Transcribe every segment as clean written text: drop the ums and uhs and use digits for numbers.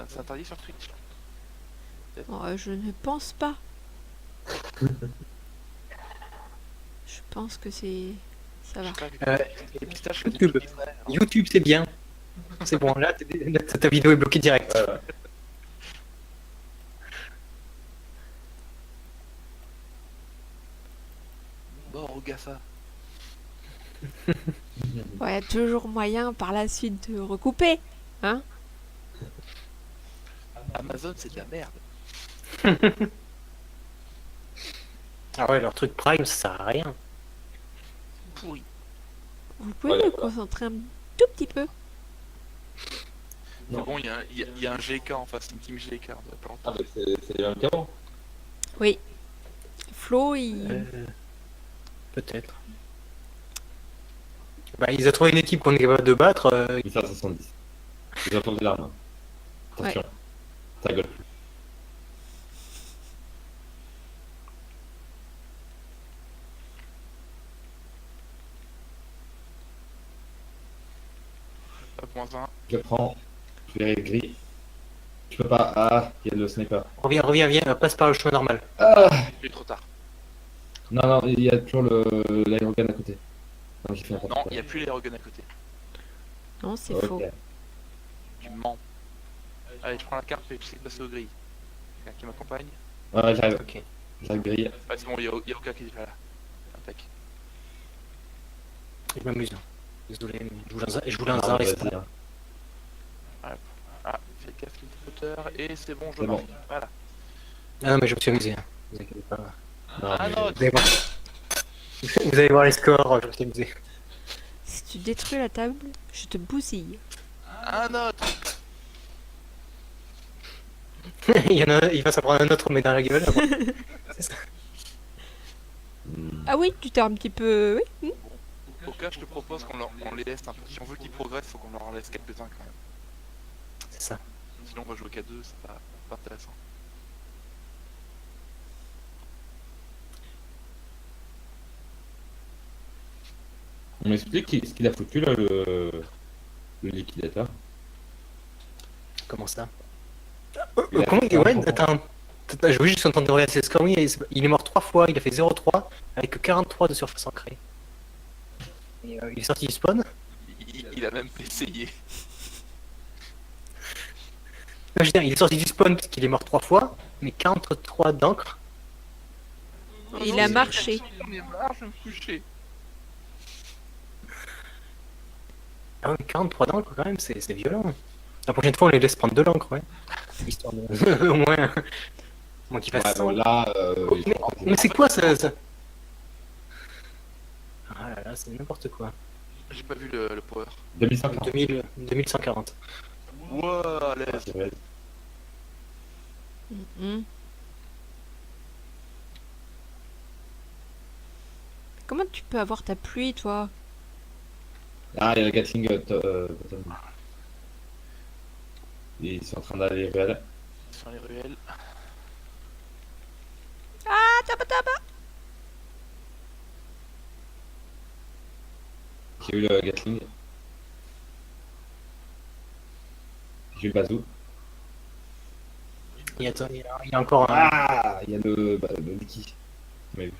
C'est interdit sur Twitch. Oh, je ne pense pas. Je pense que c'est... Ça va. Et pistache, je YouTube. dis YouTube, c'est bien. C'est bon, là, ta vidéo est bloquée direct. Mort au GAFA. Il y a toujours moyen par la suite de recouper. Hein? Amazon, c'est de la merde. Ah ouais, leur truc Prime, ça sert à rien. Pourri. Vous pouvez Ouais, vous voilà. concentrer un tout petit peu? C'est bon, il y a un GK en face, une team GK. On doit pas Ah, entendre. mais c'est les mêmes qu'avant. Oui. Flo, il... Peut-être. Bah, ils ont trouvé une équipe qu'on est capable de battre. 870. Ils ont entendu l'arme. Attention. Ça gueule plus. Top moins 1. Je prends. Je vais gris. Je peux pas. Ah, il y a le sniper. Reviens, passe par le chemin normal. Ah Il est trop tard. non, non, il y a toujours l'aérogun à côté. Non, j'ai fait n'importe Non, quoi. il n'y a plus l'aérogun à côté. Non, c'est Ok. faux. Tu mens. Allez, je prends la carte et je sais passer au gris. Quelqu'un qui m'accompagne. Ouais, j'arrive. Ok. J'arrive gris. Ah, c'est bon, il y a aucun qui est déjà là. Impec. Je m'amuse. Désolé, mais je voulais un Ah, zar vas-y, exprès. hein. Ah, fais gaffe, il moteur. Et c'est bon, je C'est marche. bon. Voilà. Ah non, mais je me suis amusé. Hein. Vous inquiétez pas. Non, Ah mais- non, Vous allez voir, vous allez voir les scores, je me suis amusé. Si tu détruis la table, je te bousille. un autre. Il y en a, il va s'en prendre un autre, mais dans la gueule. Après. C'est ça. Hmm. Ah oui, tu t'es un petit peu... Oui. Au cas, je te propose qu'on les laisse un peu. Si on veut qu'ils progressent, faut qu'on leur en laisse quelques-uns quand même. C'est ça. Sinon, on va jouer qu'à deux, c'est pas intéressant. On m'explique ce qu'il a foutu là, le liquidateur. Comment ça Il a Comment fait il... Ouais, un changement. attends. Je voulais juste entendre regarder ses scores. Oui, il est mort 3 fois, il a fait 0-3 avec 43 de surface ancrée. Et, il est sorti du spawn. Il a même essayé. Non, je veux dire, il est sorti du spawn parce qu'il est mort 3 fois, mais 43 d'encre. Il a marché. J'en ai marre, je vais me coucher. Ah ouais, 43 d'encre quand même, c'est violent. La prochaine fois, on les laisse prendre de l'encre, ouais. Histoire de... au moins qu'il fasse Ouais, 100. bon, là, Mais c'est quoi ça Ah là là, c'est n'importe quoi. J'ai pas vu le power. 2140. 2140. Wouah, à l'aise. C'est vrai. Mhm. Comment tu peux avoir ta pluie, toi? Ah, il y a le Gatling bottom. Ils sont en train d'aller réel. Sur les ruelles. Ah, taba taba! J'ai eu le Gatling. J'ai eu le bazou. Il y a encore un... Ah, il y a le Mickey. Mais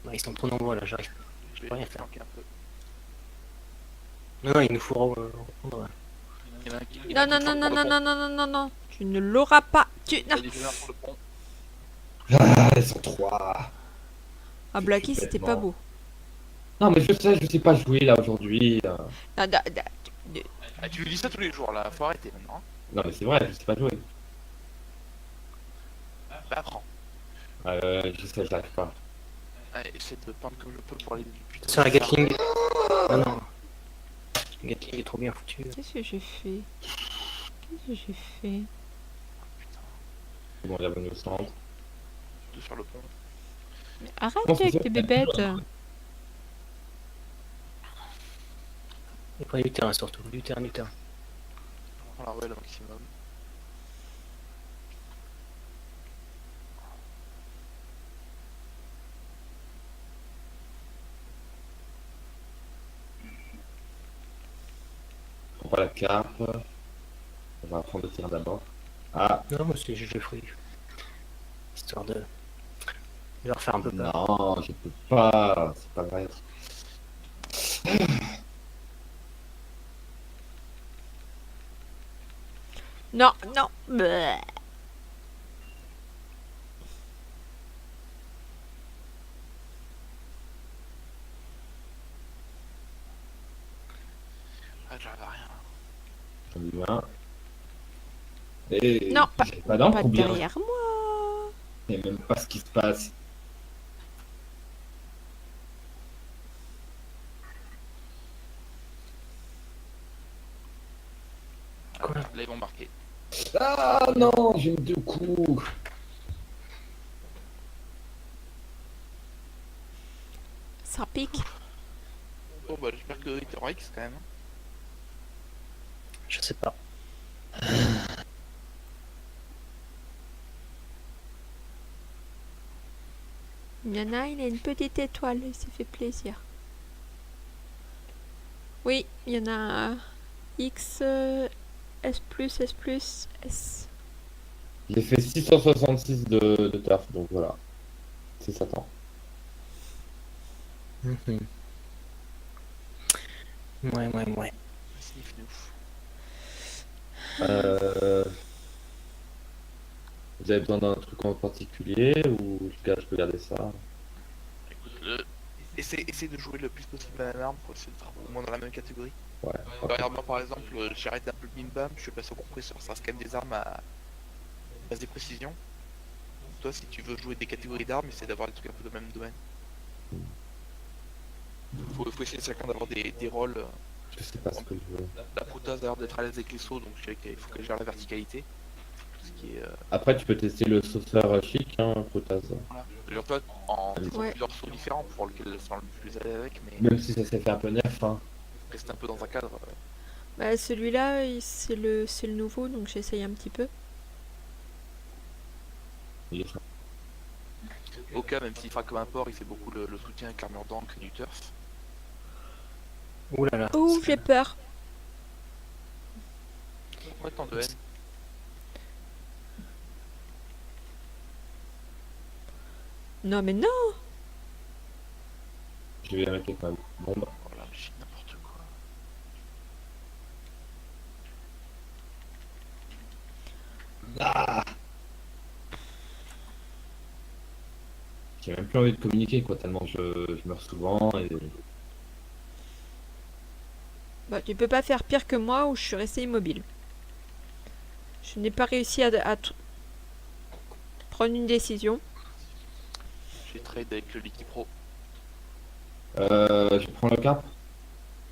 Ouais, ils sont trop nombreux là, j'arrive. Je peux rien vais faire. flanquer un peu. Non, il nous faut reprendre. Il y en a un qui. Non, non, non, non, non, non, non, non, non, non. Tu ne l'auras pas. Tu... Il y Non. a des jeux pour le pont. ah, ils sont trois. Ah, Blacky, c'était pas beau. Non, mais je sais pas jouer là aujourd'hui. Non, non, non. Ah, tu lui dis ça tous les jours là, faut arrêter maintenant. Hein. Non, mais c'est vrai, je sais pas jouer. Bah, apprends. Je sais, j'arrive pas. Allez, essaie de peindre comme je peux pour aller du putain. Sur la Gatling. Non, non. Le Gatling est trop bien foutu. Qu'est-ce que j'ai fait? Qu'est-ce que j'ai fait? Bon, il est revenu au centre. De sur le pont. Mais arrête Non, c'est avec ça. tes bébêtes. Il prenait du terrain surtout. Du terrain. On prend la ruelle au maximum. Faut pas la carpe. On va apprendre le tir d'abord. Ah, Non, moi aussi, j'ai fruit. Histoire de leur faire un peu peur. non, je peux pas. C'est pas vrai. Non, non. Bleh. Ah, j'arrive à rien. J'en ai un. Et Non, j'ai pas d'encre pas ou bien. derrière moi. Je sais même pas ce qui se passe. Quoi? Là, ils vont marquer. Ah non, j'ai eu 2 coups. Ça pique. Bon, bah, j'espère que il t'aura X quand même. Je sais pas. Il y en a, il a une petite étoile, il s'est fait plaisir. Oui, il y en a un X, S+, S+, S. J'ai fait 666 de taf, donc voilà. C'est Satan. Mhm. Ouais. Sniff nous. Euh, Vous avez besoin d'un truc en particulier ou je peux garder ça? Écoute, essaie de jouer le plus possible à la même arme pour essayer de faire au moins dans la même catégorie. Ouais. Regarde, moi par exemple, j'ai arrêté un peu le bim bam, je suis passé au compresseur, ça reste quand même des armes à base de précision. Toi, si tu veux jouer des catégories d'armes, essaie d'avoir des trucs un peu dans le même domaine. Faut essayer chacun d'avoir des rôles. Je sais pas ce que je veux. La proutase a l'air d'être à l'aise avec les sauts, donc je dirais qu'il faut qu'elle gère la verticalité. Ce qui est. Après, tu peux tester le sauceur chic, hein, Protaz. Voilà. D'ailleurs, toi, en faisant Ouais. plusieurs sauts différents pour voir lequel sera le plus à l'aise avec, mais Même si ça s'est fait un peu neuf, hein. reste un peu dans un cadre. Bah, celui-là, c'est le nouveau, donc j'essaye un petit peu. Il est sympa. Oka, même s'il fera comme un port, il fait beaucoup le soutien avec l'armure d'encre et du turf. Ouh là là. Oh, j'ai peur. Ouais, tant de haine. Non, mais non. Je vais avec ma bombe. Voilà, je dis n'importe quoi. J'ai même plus envie de communiquer, quoi, tellement je meurs souvent et. Bah, tu peux pas faire pire que moi où je suis restée immobile. Je n'ai pas réussi à prendre une décision. J'ai trade avec le Liquid Pro. Je prends le cap. À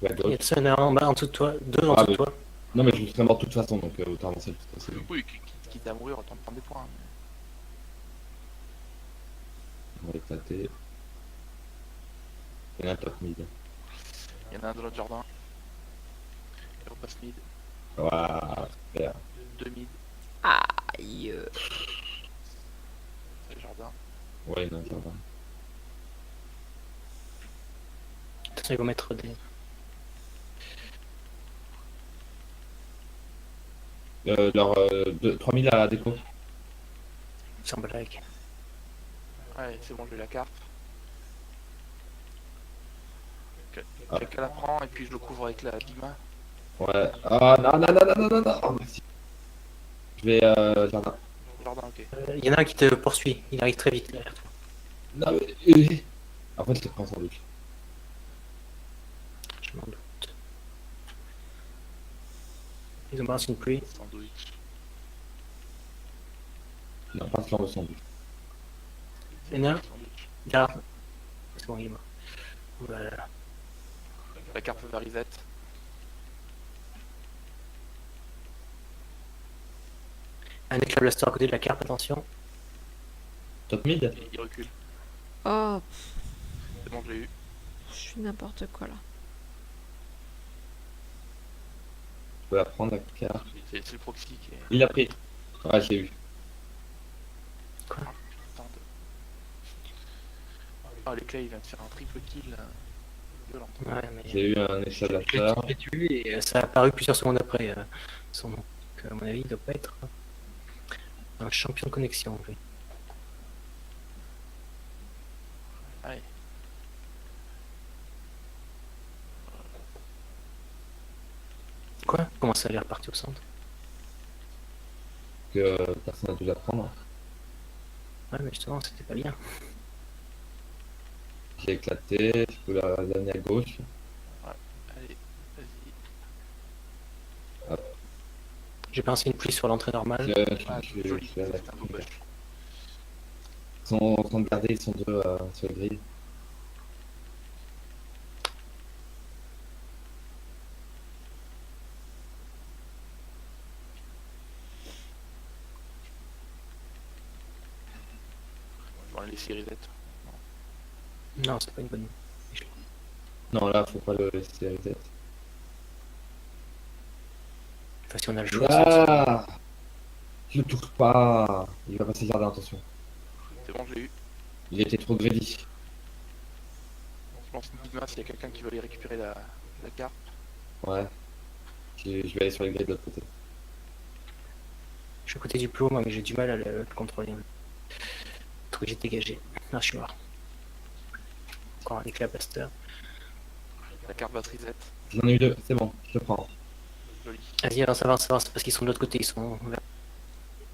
Il y a gauche. de ça, il y en a un en bas, en dessous de toi. Deux en Ah, dessous de mais- toi. Non, mais je serais mort de toute façon, donc autant avancer le plus possible. Oui, quitte à mourir, autant de prendre des points. On va éclater. Il y en a un top mid. Il y en a un dans l'autre jardin. Il repasse mid. Waouh, super. 2 mid. Aïe. C'est le jardin. Ouais, il y en a un jardin. Attention, ils vont mettre des. Leur 3000 à déco. Sans blague. Ouais, c'est bon, j'ai la carte. Ah. Quelqu'un la prend et puis je le couvre avec la Bigma. Ouais. Ah, non. Oh, merci. Je vais jardin. Jardin, ok. Il y en a un qui te poursuit. Il arrive très vite derrière toi. Non, mais. En fait, je te prends sans doute. Je m'en doute. Ils ont balancé une pluie. Sandwich. Non, pas ce genre de sandwich. Il y en a un. Sandwich. Là. C'est bon, il est mort. Voilà. La carte vers Risette. Un éclat blaster à côté de la carte, attention. Top mid. Et il recule. Oh, C'est bon, je l'ai eu. je suis n'importe quoi là. Je peux la prendre la carte. C'est le proxy qui est. Il a pris. Ouais, j'ai eu. Putain de. Ah, l'éclat il vient de faire un triple kill. violente. Ouais, mais J'ai eu un échalateur. j'ai tué et ça a apparu plusieurs secondes après son nom. Donc, à mon avis, il doit pas être un champion de connexion. Lui. Allez. Quoi? Comment ça, elle est repartie au centre? Que personne n'a dû la prendre. Ouais, mais justement, c'était pas bien. J'ai éclaté, je peux la l'amener à gauche. Allez, vas-y. J'ai pensé une pluie sur l'entrée normale. Ah, Je joli, vais la c'est un beau push. Ils sont en train de garder, ils sont deux sur la grille. On va les laisser reset. Non, c'est pas une bonne. Non, là, faut pas le laisser reset. Enfin, si on a le jour, c'est- Ah, je le touche pas. Il va passer jardin, attention. C'est bon, je l'ai eu. Il était trop greedy. Je lance une petite main s'il y a quelqu'un qui veut aller récupérer la carte. Ouais. Je vais aller sur les grilles de l'autre côté. je suis à côté du plot, moi, mais j'ai du mal à le contrôler. Le truc que j'ai dégagé. Ah, je suis mort. Encore un éclat blaster. La carte va se reset. J'en ai eu deux, c'est bon, je le prends. Joli. Vas-y, avance, avance, avance, parce qu'ils sont de l'autre côté, ils sont vers.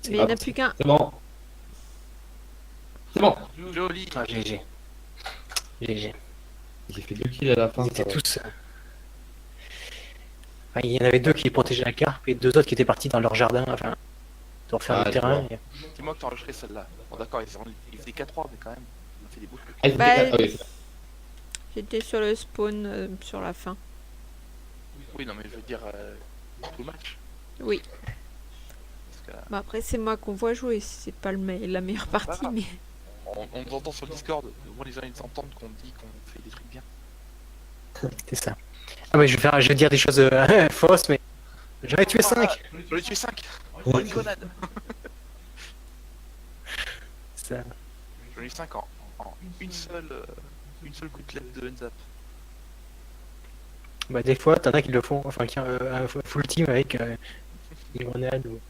Mais il n'y en a plus qu'un. C'est bon. C'est bon. Joli. Ah, GG. GG. J'ai fait 2 kills à la fin. Ils ça étaient va. tous. Enfin, il y en avait deux qui protégeaient la carpe et deux autres qui étaient partis dans leur jardin, enfin, pour faire Ah, le je terrain. vois. Et- Dis-moi que t'as enregistré celle-là. Bon, d'accord, ils faisaient 4-3, mais quand même, on a fait des beaux trucs. Ah, ils Bah, étaient quatre- ah oui, J'étais sur le spawn sur la fin. Oui, non, mais je veux dire, tout le match. Oui. Parce que Bah après, c'est moi qu'on voit jouer. C'est pas la meilleure partie, grave. mais. on nous entend sur le Discord. Au moins, les gens ils entendent qu'on dit qu'on fait des trucs bien. C'est ça. Ah, mais je vais dire des choses fausses, mais. J'en ai tué 5! J'en ai tué 5. Oh, une grenade. Ça. J'en ai eu 5 en une seule gouttelette de heads up. Bah, des fois, t'en as qui le font, enfin, qui ont un full team avec une grenade ou.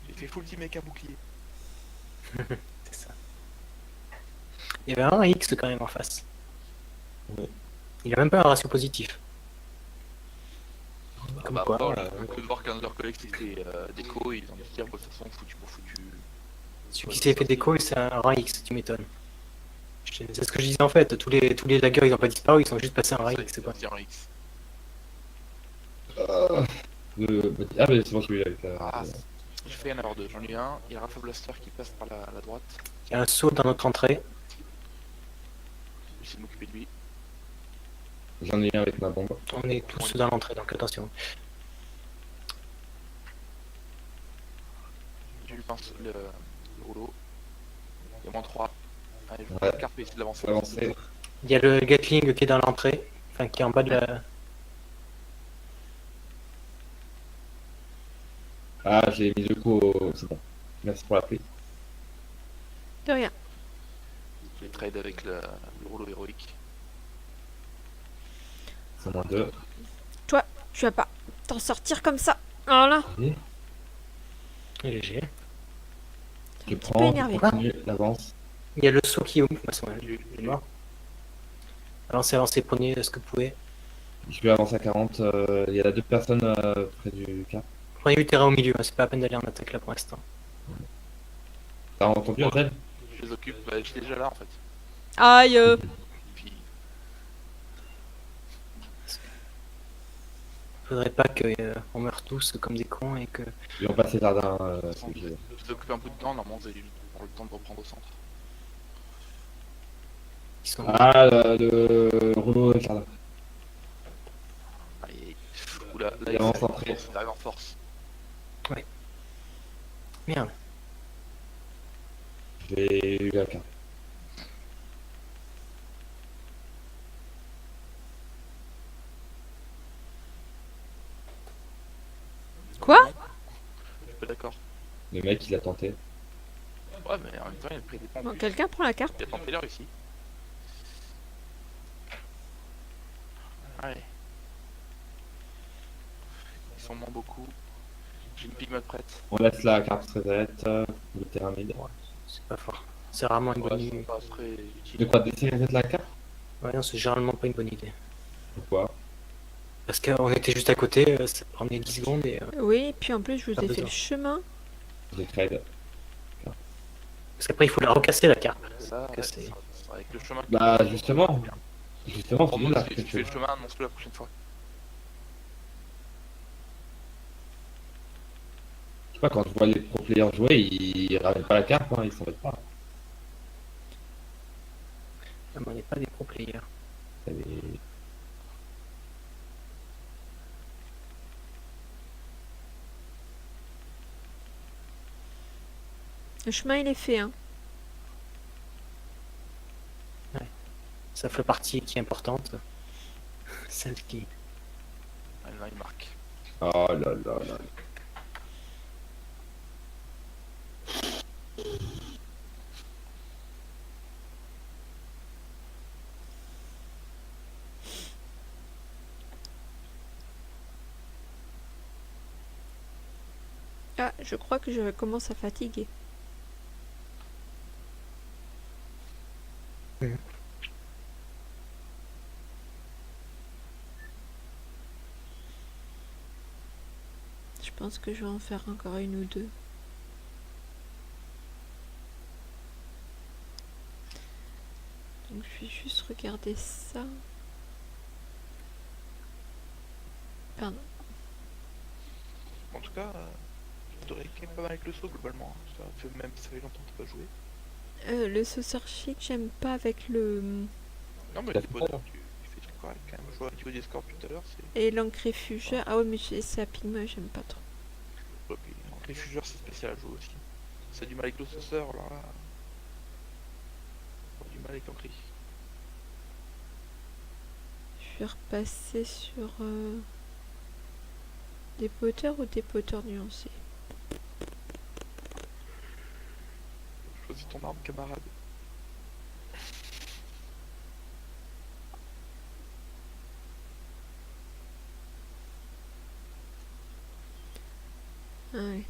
J'ai fait full team avec un bouclier. C'est ça. Il y avait un X quand même en face. Ouais. Il a même pas un ratio positif. Comme Bah, quoi, que de voir qu'un de leurs collègues c'était déco, ils ont dit dire, bah, de toute façon, foutu pour foutu. celui qui s'est fait déco, c'est un rang X, tu m'étonnes. C'est ce que je disais en fait, tous les laggers ils ont pas disparu, ils sont juste passés en rang X, c'est quoi. C'est un X. Ah, ah, mais c'est bon, celui-là avec la. Ah, j'ai fait un erreur 2. J'en ai eu un. Il y a Rafa Blaster qui passe par la droite. Il y a un saut dans notre entrée. Je vais essayer de m'occuper de lui. J'en ai eu un avec ma bombe. On est tous dans l'entrée, donc attention. Je lui pince le rouleau. Il y a moins 3. Allez, je Ouais. prends la carte et essayer de l'avancer. Avancer. Il y a le Gatling qui est dans l'entrée, enfin qui est en bas de la. Ah, j'ai mis 2 coups au. C'est bon. Merci pour la pluie. De rien. Je vais trade avec le rouleau héroïque. C'est moins 2. Toi, tu vas pas t'en sortir comme ça. Voilà. GG. Je petit peu prends, énervé. je continue, l'avance. Il y a le saut qui est où? Bah, c'est bon, il est mort. Avancez, avancez, prenez ce que vous pouvez. Je vais avancer à 40. Il y a 2 personnes près du cap. Prenez du terrain au milieu, hein, c'est pas la peine d'aller en attaque là pour l'instant. T'as entendu, Angèle? Je les occupe. Bah, j'étais déjà là en fait. Aïe. Puis, Faudrait pas qu'on meure tous comme des cons et que. Ils vont passer jardin. je les occupe un bout de temps. Normalement, vous allez avoir le temps de reprendre au centre. Ils sont... Ah, le rouleau jardin. Allez. Oula, là, Il il avance en près. arrive en force. Merde. J'ai eu la carte. Quoi? Je suis pas d'accord. Le mec, il a tenté. Ouais, Ouais, mais en même temps, il a pris des points en Bon, plus. quelqu'un prend la carte. Il a tenté l'heure ici. Allez. Ils sont moins beaucoup. J'ai une pigment prête. On laisse la carte reset, le terrain mid. Ouais, c'est pas fort. C'est rarement une bonne Ouais, idée. ça serait utile. De quoi laisser reset la carte? Ouais, non, c'est généralement pas une bonne idée. Pourquoi? Parce qu'on était juste à côté, ça prenait 10 secondes et. Oui, et puis en plus, je vous Pas ai fait besoin. le chemin. J'ai trade. Parce qu'après, il faut la recasser la carte. Ça, ouais, Casser. ça, avec le chemin. Bah, justement. Justement, Pour c'est moi, là si que tu fais le chemin, annonce-le la prochaine fois. Je sais pas, quand je vois les pro players jouer, ils ramènent pas la carte, hein, ils s'embêtent pas. Ah, mais on n'est pas des pro players. C'est des- Le chemin, il est fait, hein. Ça fait partie qui est importante. Celle qui. Ouais, là, il marque. Oh là là là. Ah, je crois que je commence à fatiguer. Mhm. Je pense que je vais en faire encore une ou deux. Donc je vais juste regarder ça. Pardon. En tout cas, je devrais quand même pas mal avec le saut globalement. Ça fait même ça fait longtemps que t'as pas joué. Le sauceur chic, j'aime pas avec le... Non, mais T'as les fait potes, quoi, tu fais tout correct quand même. Je vois au niveau des scores tout à l'heure, c'est. Et l'encréfugeur. Ah ouais, mais c'est à pigment, j'aime pas trop. Ouais, puis, les fugeurs, c'est spécial à jouer aussi. Ça a du mal avec le sauceur, alors là. Ça a du mal avec l'encre. Je vais repasser sur... Dépoteur ou dépoteur nuancé? Choisis ton arme, camarade. Ah ouais.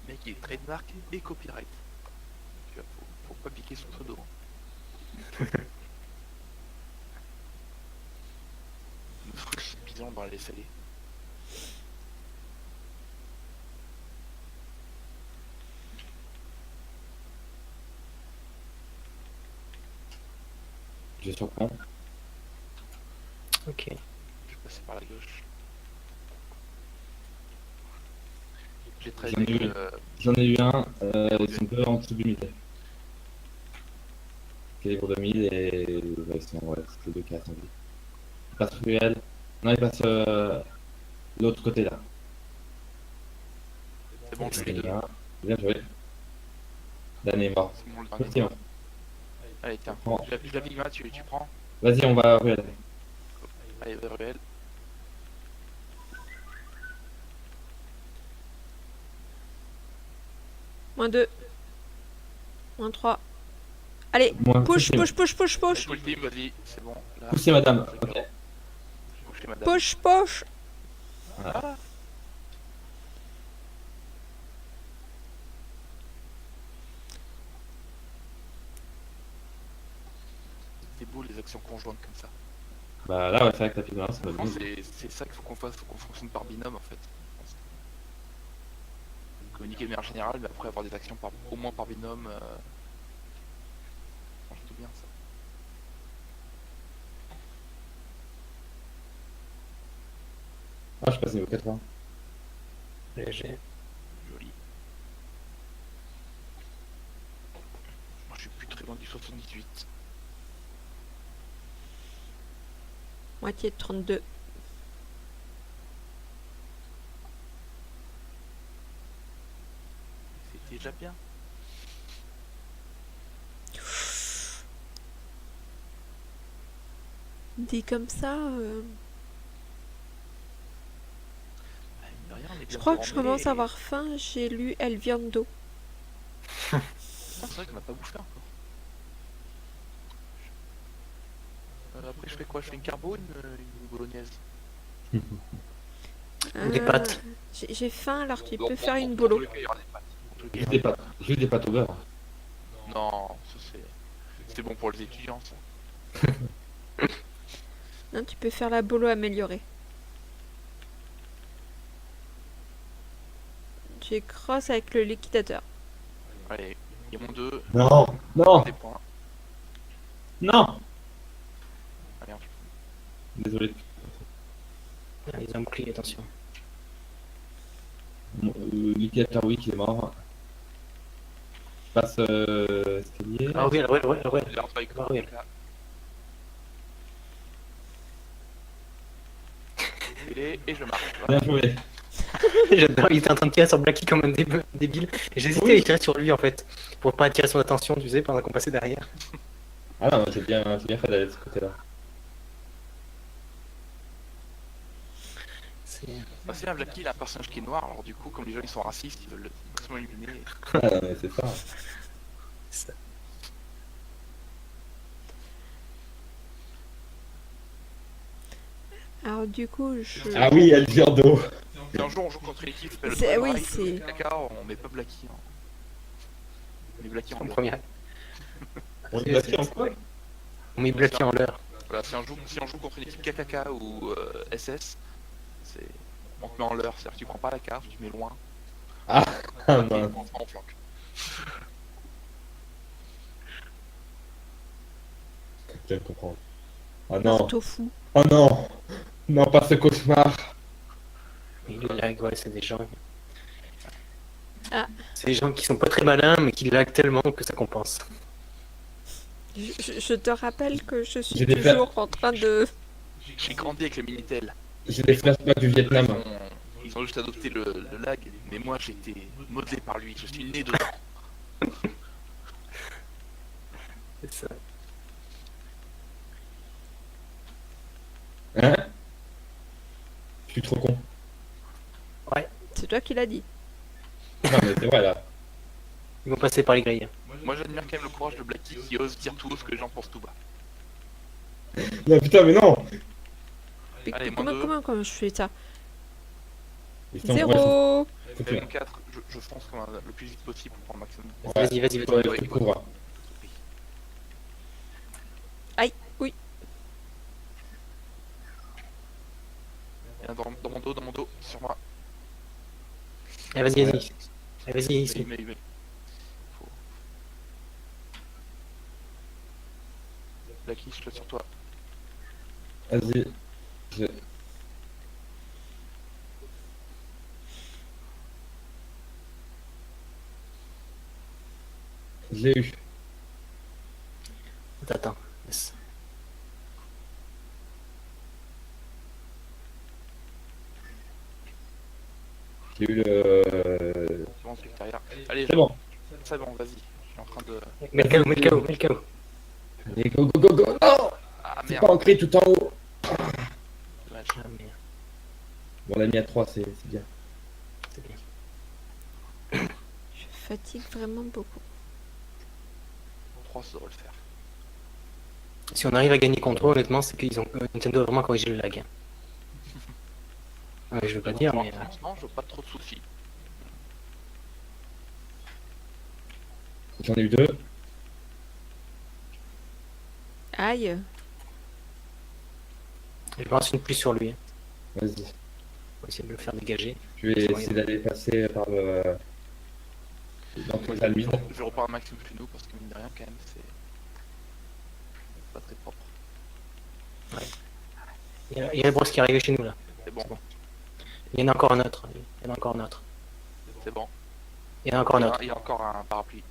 Mec, il est trademark et copyright. Tu vois, faut pas piquer son pseudo. Bison dans les salés. Je surprends. Ok. Je vais passer par la gauche. J'ai J'en ai tradé eu. J'en ai eu un, ils sont un peu en dessous du mid. Calibre 2000 et ouais, ils sont, ouais, c'est les deux qui restent en vie. Il passe Ruel. Non, il passe l'autre côté là. C'est bon, je J'en fais ai eu deux. un. Bien joué. Dan est mort. C'est bon, le Merci, dernier. hein. Allez, tiens. Prends. Je la pigma, tu prends. Vas-y, on va Ruel. Allez, Ruel. Moins 2. Moins 3. Allez, Moi, push, poussez, push, push, push, Allez, push. full team, vas-y, c'est bon. Là, poussez madame. Ok. touchez madame. Push, push. Ah, c'est beau les actions conjointes comme ça. Bah là, ouais, c'est vrai que la figure ça va Franchement, bien. c'est ça qu'il faut qu'on fasse, faut qu'on fonctionne par binôme en fait. Communiquer de manière générale, mais après avoir des actions au moins par binôme. Ça marche tout bien ça. Ah, je passe niveau 80. Léger. Joli. Moi je suis plus très loin du 78. Moitié de 32. déjà bien. Dit comme ça, Bah, mine de rien, on est je bientôt crois que je en commence mai à et- avoir faim. J'ai lu El Viando. Ah, c'est vrai qu'on n'a pas bouffé encore. Après, je fais quoi? Je fais une carbo ou une bolognaise? Des pâtes. J'ai faim, alors tu Bon, peux faire une dans bolo. tous les cas, il y aura des pâtes. Dans tous les cas, il y Juste aura des des pâtes. Juste des pâtes au beurre. pâtes. Non, ça c'est bon pour les étudiants, ça. Non, tu peux faire la bolo améliorée. J'ai cross avec le liquidateur. Allez, il y a mon 2, Non, non, des points. non. Ah merde. Désolé. Ah, les hommes clés, attention. Liquidateur, oui, qui est mort. Passe escalier. Ah oui, ouais. Il est rentré avec Ah oui. Et je marche. Bien Voilà. joué. J'adore, il était en train de tirer sur Blacky comme un débile. Et j'hésitais Oui. à tirer sur lui en fait. Pour pas attirer son attention, tu sais, pendant qu'on passait derrière. Ah non, j'ai bien fait d'aller de ce côté-là. C'est... Bah, c'est un Blacky, il a un personnage qui est noir, alors du coup, comme les gens ils sont racistes, ils veulent le maximum éliminer. Ah non, mais c'est ça. ça. Alors du coup, je... Ah oui, El Viando. Si un jour on joue contre une équipe qui s'appelle C'est- le oui, Drive, c'est- Kaka, on met pas Blacky. On met Blacky en En l'air. première. On est placé en quoi? On met Blacky en l'heure. Voilà, si on joue contre une équipe KKK ou SS, c'est... on te met en l'heure, c'est-à-dire que tu prends pas la carte, tu mets loin, Ah et mince. on se flanque. Je viens de comprendre. Oh non. tofu. Oh non. Non, pas ce cauchemar. Et le lag, ouais, c'est des gens. Ah. C'est des gens qui sont pas très malins, mais qui lag tellement que ça compense. Je te rappelle que je suis J'ai des toujours en train de... J'ai grandi avec le Minitel. J'ai des flashbacks du Vietnam. Ils ont juste adopté le lag, mais moi j'ai été modelé par lui, je suis né dedans. C'est ça. Hein? Je suis trop con. C'est toi qui l'as dit. Non mais c'est vrai là. Ils vont passer par les grilles. Moi j'admire quand même le courage de Blacky qui ose dire tout haut ce que les gens pensent tout bas. Non putain mais non. Mais Allez, comment, moins deux. comment je fais ça? Ils sont- 0. ouais, faut que- M4, je fonce comme le plus vite possible pour prendre le maximum. Vas-y, vas-y, Ouais, vas-y. je te couvre. Aïe, oui. Il y en a dans mon dos, sur moi. Allez, vas-y, vas-y. Allez, vas-y, Mais, ici. mais. Faut... Blacky, je te sur toi. Vas-y. Je... Je l'ai eu. Attends. Yes. J'ai eu le... C'est bon, c'est derrière. Allez, C'est bon. c'est bon, vas-y. Je suis en train de. Mets le KO, mets le KO, mets le KO. Allez, go go go go. Non, Ah c'est merde, pas ancré tout en haut. dommage. Ah merde, Bon, on l'a mis à 3, c'est bien. c'est bien. Je fatigue vraiment beaucoup. 3, ça devrait le faire. Si on arrive à gagner contre eux, honnêtement, c'est qu'ils ont Nintendo a vraiment corrigé le lag. Ouais, je veux pas dire, mais Non, je veux pas trop de soucis. J'en ai eu 2. Aïe. je balance une pluie sur lui. Vas-y. On va essayer de le faire dégager. Je vais essayer d'aller passer par le... Dans tous les allumes. Je repars un maximum chez nous parce que mine de rien, quand même, c'est pas très propre. Il y a un brosse qui est arrivé chez nous là. C'est bon, Il y en a encore un autre. Il y en a encore un autre. c'est bon. Il y en a encore un autre. Il y a encore un parapluie.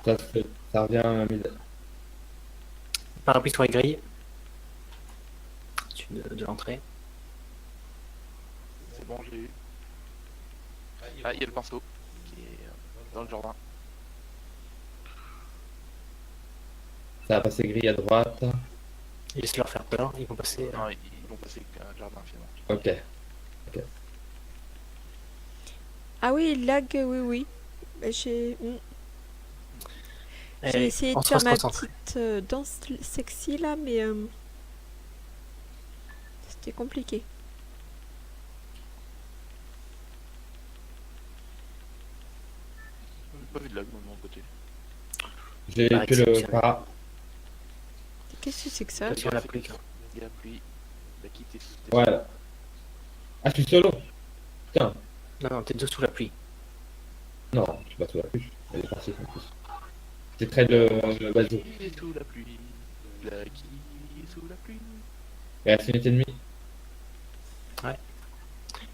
Ça revient à mid. Parapluie sur les grilles. Au-dessus de l'entrée. C'est bon, j'ai eu. Ah, il y a le pinceau qui est dans le jardin. Ça va passer gris à droite. Laisse leur faire peur, ils vont passer. Non, ils vont passer le jardin finalement. Ok. Ah oui, lag, oui, oui. Bah, j'ai Allez, essayé on de se faire ma concentre. petite danse sexy là, mais c'était compliqué. J'ai pas vu de lag moi, de mon côté. J'ai Bah, que le exceptionnel. para. Qu'est-ce que c'est que ça? Attention à la pluie. Il y a pluie. Il a quitté. Ouais. Ah, je suis solo. Putain. Non, non, t'es dessous la pluie. Non, je suis pas sous la pluie. Elle est partie en plus. J'ai trade le bazou. Qui est sous la pluie. Là qui est sous la pluie. Il reste une unité et demie.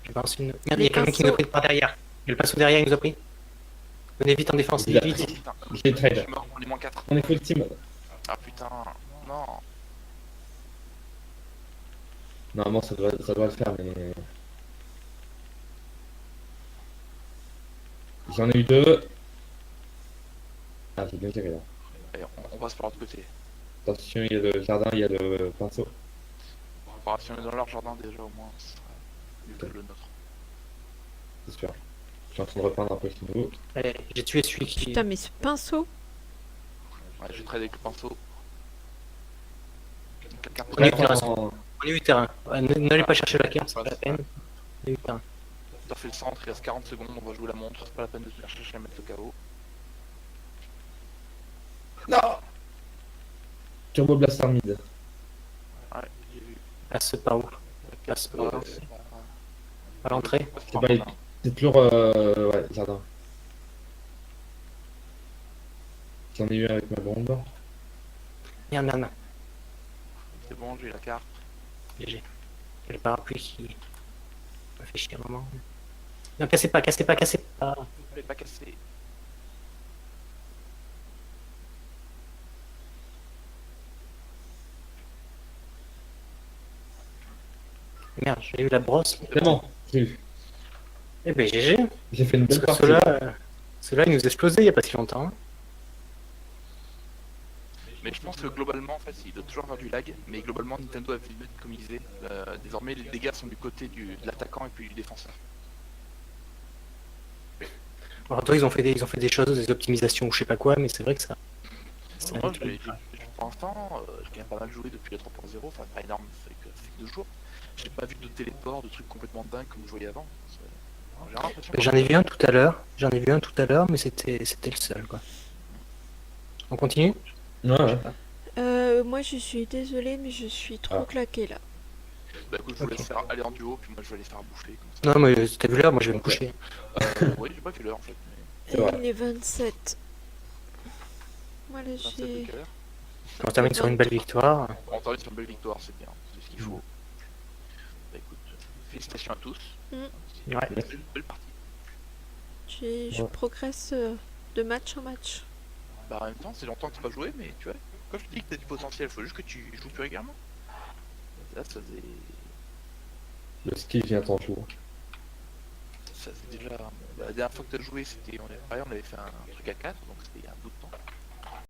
Je pense une. Merde, il y a quelqu'un qui nous a pris par derrière. Il y a le pinceau derrière, il nous a pris. Venez vite en défense, Il a vite, pris. vite. Putain, J'ai je trade. suis mort, on est moins 4. On est full team. Ah putain, non. Normalement, ça doit le faire, mais. J'en ai eu 2. Ah, j'ai bien tiré là. Allez, on passe par l'autre côté. Attention, il y a le jardin, il y a le pinceau. Si on est dans leur jardin déjà au moins, ce sera mieux que le nôtre. C'est sûr. Je suis en train de reprendre un peu chez nous. Allez, j'ai tué celui qui. Putain, mais ce pinceau, Ouais, j'ai trade avec le pinceau. Quelqu'un On est Reste terrain. en- On est 8 terrain. Ouais, N'allez pas chercher la carte, c'est pas la peine. On est 8 terrain. T'as fait le centre, il reste 40 secondes, on va jouer la montre, c'est pas la peine de se faire chercher à mettre le KO. Non. Turbo Blaster mid. Ouais, j'ai vu. Passe par où? Passe par Ouais, là. c'est pas- À l'entrée. C'est pas C'est toujours ouais, jardin. J'en ai eu un avec ma bombe. Merde, merde, merde. C'est bon, j'ai la carte. GG. Il y a le parapluie qui m'a fait chier un moment. Non, cassez pas, cassez pas, cassez pas. Je l'ai pas cassé. Merde, j'ai eu la brosse. C'est bon, j'ai eu. Eh ben GG. J'ai fait une Parce belle que partie. ceux-là, ils nous explosaient il y a pas si longtemps. Hein. Mais je pense que globalement, en fait, il doit toujours avoir du lag. Mais globalement, Nintendo a vu comme il disait. Désormais, les dégâts sont du côté de l'attaquant et puis du défenseur. Alors toi, ils ont fait des choses, des optimisations ou je sais pas quoi, mais c'est vrai que ça. Moi, pour l'instant, j'ai quand même pas mal joué depuis la 3.0. Enfin, pas énorme, c'est que 2 jours. J'ai pas vu de téléport, de trucs complètement dingues comme je voyais avant. J'ai l'impression que- J'en ai vu un tout à l'heure, mais c'était le seul quoi. On continue? Ouais, ouais. moi je suis désolée, mais je suis trop Ah. claquée là. Bah écoute, je vous Ok. laisse faire aller en duo, puis moi je vais aller faire bouffer comme ça. Non, mais t'as vu l'heure, moi je vais me coucher. Oui, j'ai pas vu l'heure en fait. Mais... Et C'est vrai. il est 27. Voilà, 27 de j'ai. quelle heure On termine sur une belle victoire. On termine sur une belle victoire, c'est bien, c'est ce qu'il faut. Bah écoute, félicitations à tous. Ouais. Belle partie. Je Ouais. progresse de match en match. Bah en même temps, c'est longtemps que tu n'as pas joué, mais tu vois, quand je te dis que t'as du potentiel, faut juste que tu joues plus régulièrement. Là, ça faisait... Le ski vient en jour. Ça faisait déjà... Bah, la dernière fois que tu as joué, c'était... Pareil, on avait fait un truc à 4, donc c'était il y a un bout de temps.